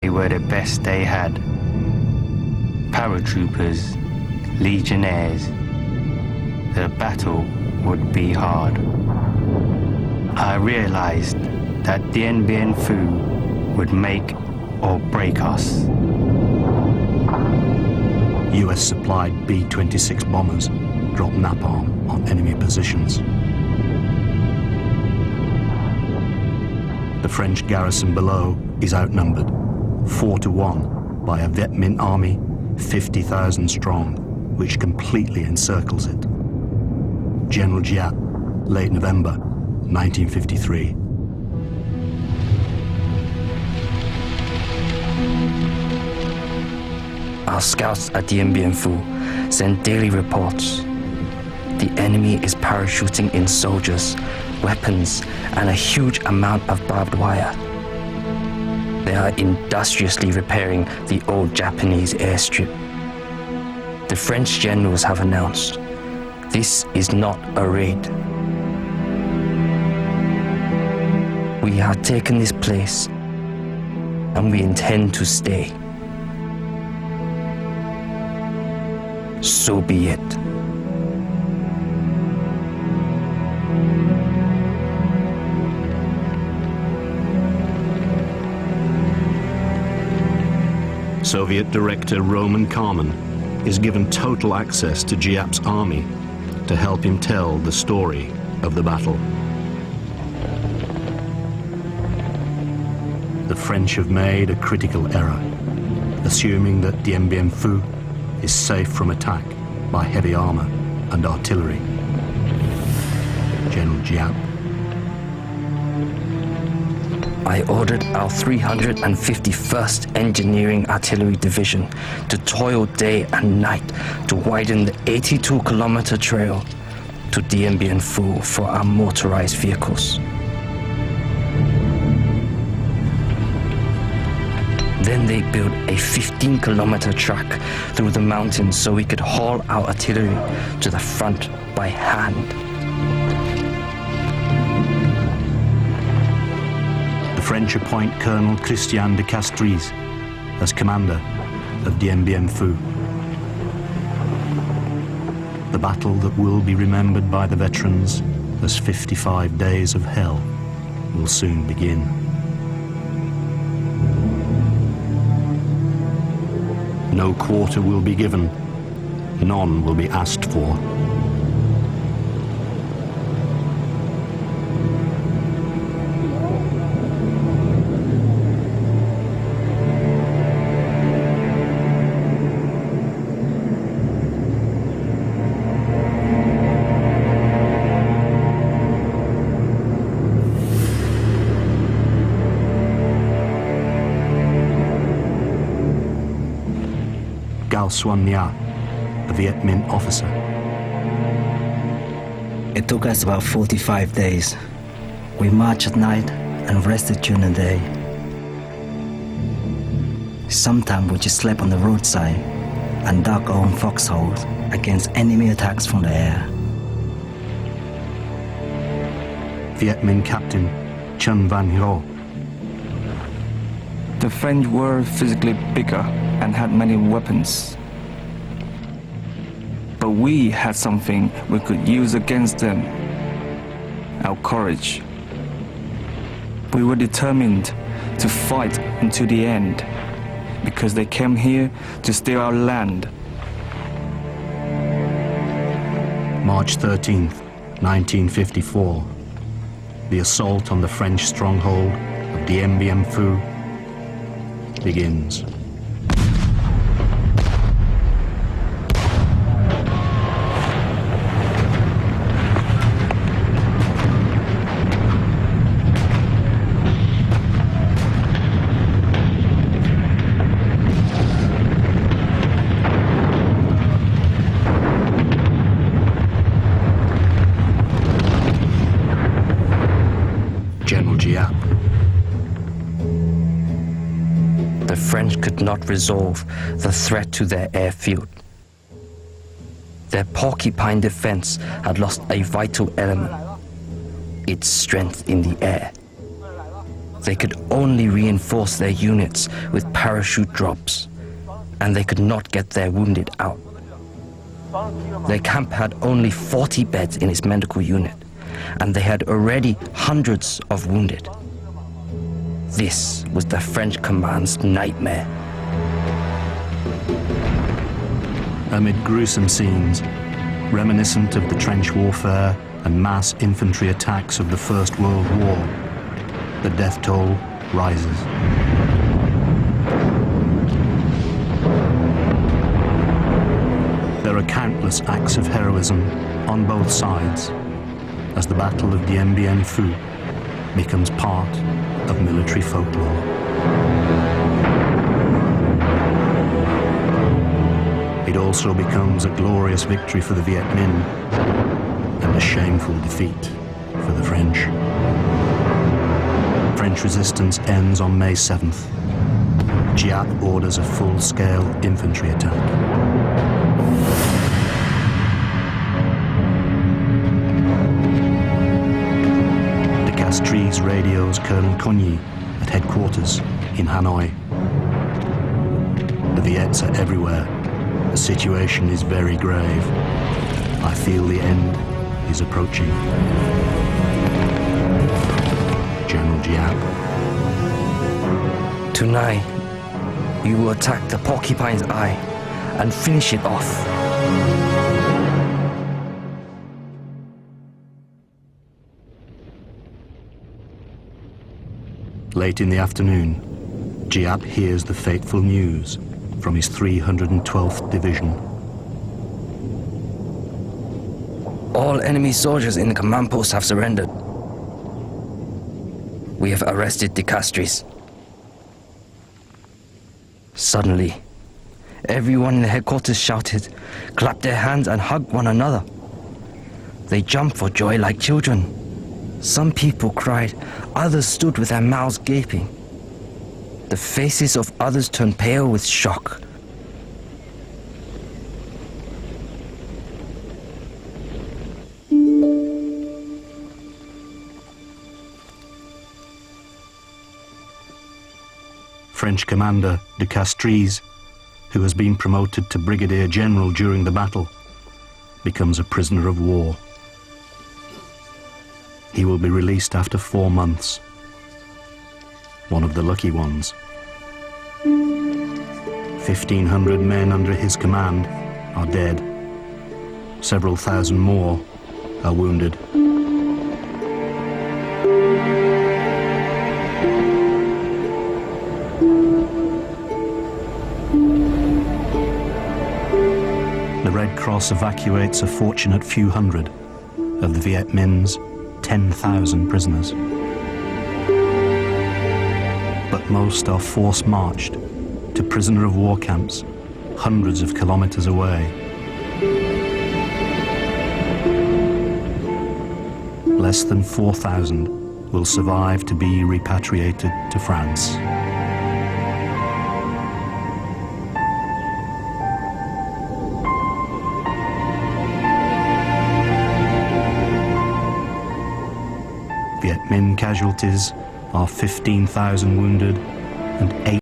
They were the best they had. Paratroopers, legionnaires. The battle would be hard. I realized that Dien Bien Phu would make or break us. US-supplied B-26 bombers dropped napalm on enemy positions. The French garrison below is outnumbered 4-1 by a Viet Minh army 50,000 strong, which completely encircles it. General Giap, late November 1953. Our scouts at Dien Bien Phu send daily reports. The enemy is parachuting in soldiers, weapons, and a huge amount of barbed wire. They are industriously repairing the old Japanese airstrip. The French generals have announced, this is not a raid. We have taken this place, and we intend to stay. So be it. Soviet director Roman Kármán is given total access to Giap's army to help him tell the story of the battle. The French have made a critical error, assuming that Dien Bien Phu is safe from attack by heavy armor and artillery. General Giap. I ordered our 351st Engineering Artillery Division to toil day and night to widen the 82-kilometer trail to Dien Bien Phu for our motorized vehicles. Then they built a 15-kilometer track through the mountains so we could haul our artillery to the front by hand. The French appoint Colonel Christian de Castries as commander of Dien Bien Phu. The battle that will be remembered by the veterans as 55 days of hell will soon begin. No quarter will be given, none will be asked for. Xuan Nha, a Viet Minh officer. It took us about 45 days. We marched at night and rested during the day. Sometimes we just slept on the roadside and dug our own foxholes against enemy attacks from the air. Viet Minh Captain Chun Van Ho. The French were physically bigger and had many weapons. But we had something we could use against them: our courage. We were determined to fight until the end because they came here to steal our land. March 13th, 1954. The assault on the French stronghold of Dien Bien Phu begins. General Giap. The French could not resolve the threat to their airfield. Their porcupine defense had lost a vital element, its strength in the air. They could only reinforce their units with parachute drops, and they could not get their wounded out. Their camp had only 40 beds in its medical unit, and they had already hundreds of wounded. This was the French command's nightmare. Amid gruesome scenes, reminiscent of the trench warfare and mass infantry attacks of the First World War, the death toll rises. There are countless acts of heroism on both sides as the Battle of Dien Bien Phu becomes part of military folklore. It also becomes a glorious victory for the Viet Minh and a shameful defeat for the French. French resistance ends on May 7th. Giap orders a full-scale infantry attack. De Castries radios Colonel Cogny at headquarters in Hanoi. The Viets are everywhere. The situation is very grave. I feel the end is approaching. General Giap. Tonight, you will attack the Porcupine's Eye and finish it off. Late in the afternoon, Giap hears the fateful news from his 312th Division. All enemy soldiers in the command post have surrendered. We have arrested De Castries. Suddenly, everyone in the headquarters shouted, clapped their hands and hugged one another. They jumped for joy like children. Some people cried, others stood with their mouths gaping. The faces of others turned pale with shock. French commander De Castries, who has been promoted to brigadier general during the battle, becomes a prisoner of war. He will be released after 4 months. One of the lucky ones. 1,500 men under his command are dead. Several thousand more are wounded. The Red Cross evacuates a fortunate few hundred of the Viet Minh's 10,000 prisoners. But most are force-marched to prisoner of war camps hundreds of kilometers away. Less than 4,000 will survive to be repatriated to France. Viet Minh casualties are 15,000 wounded and 8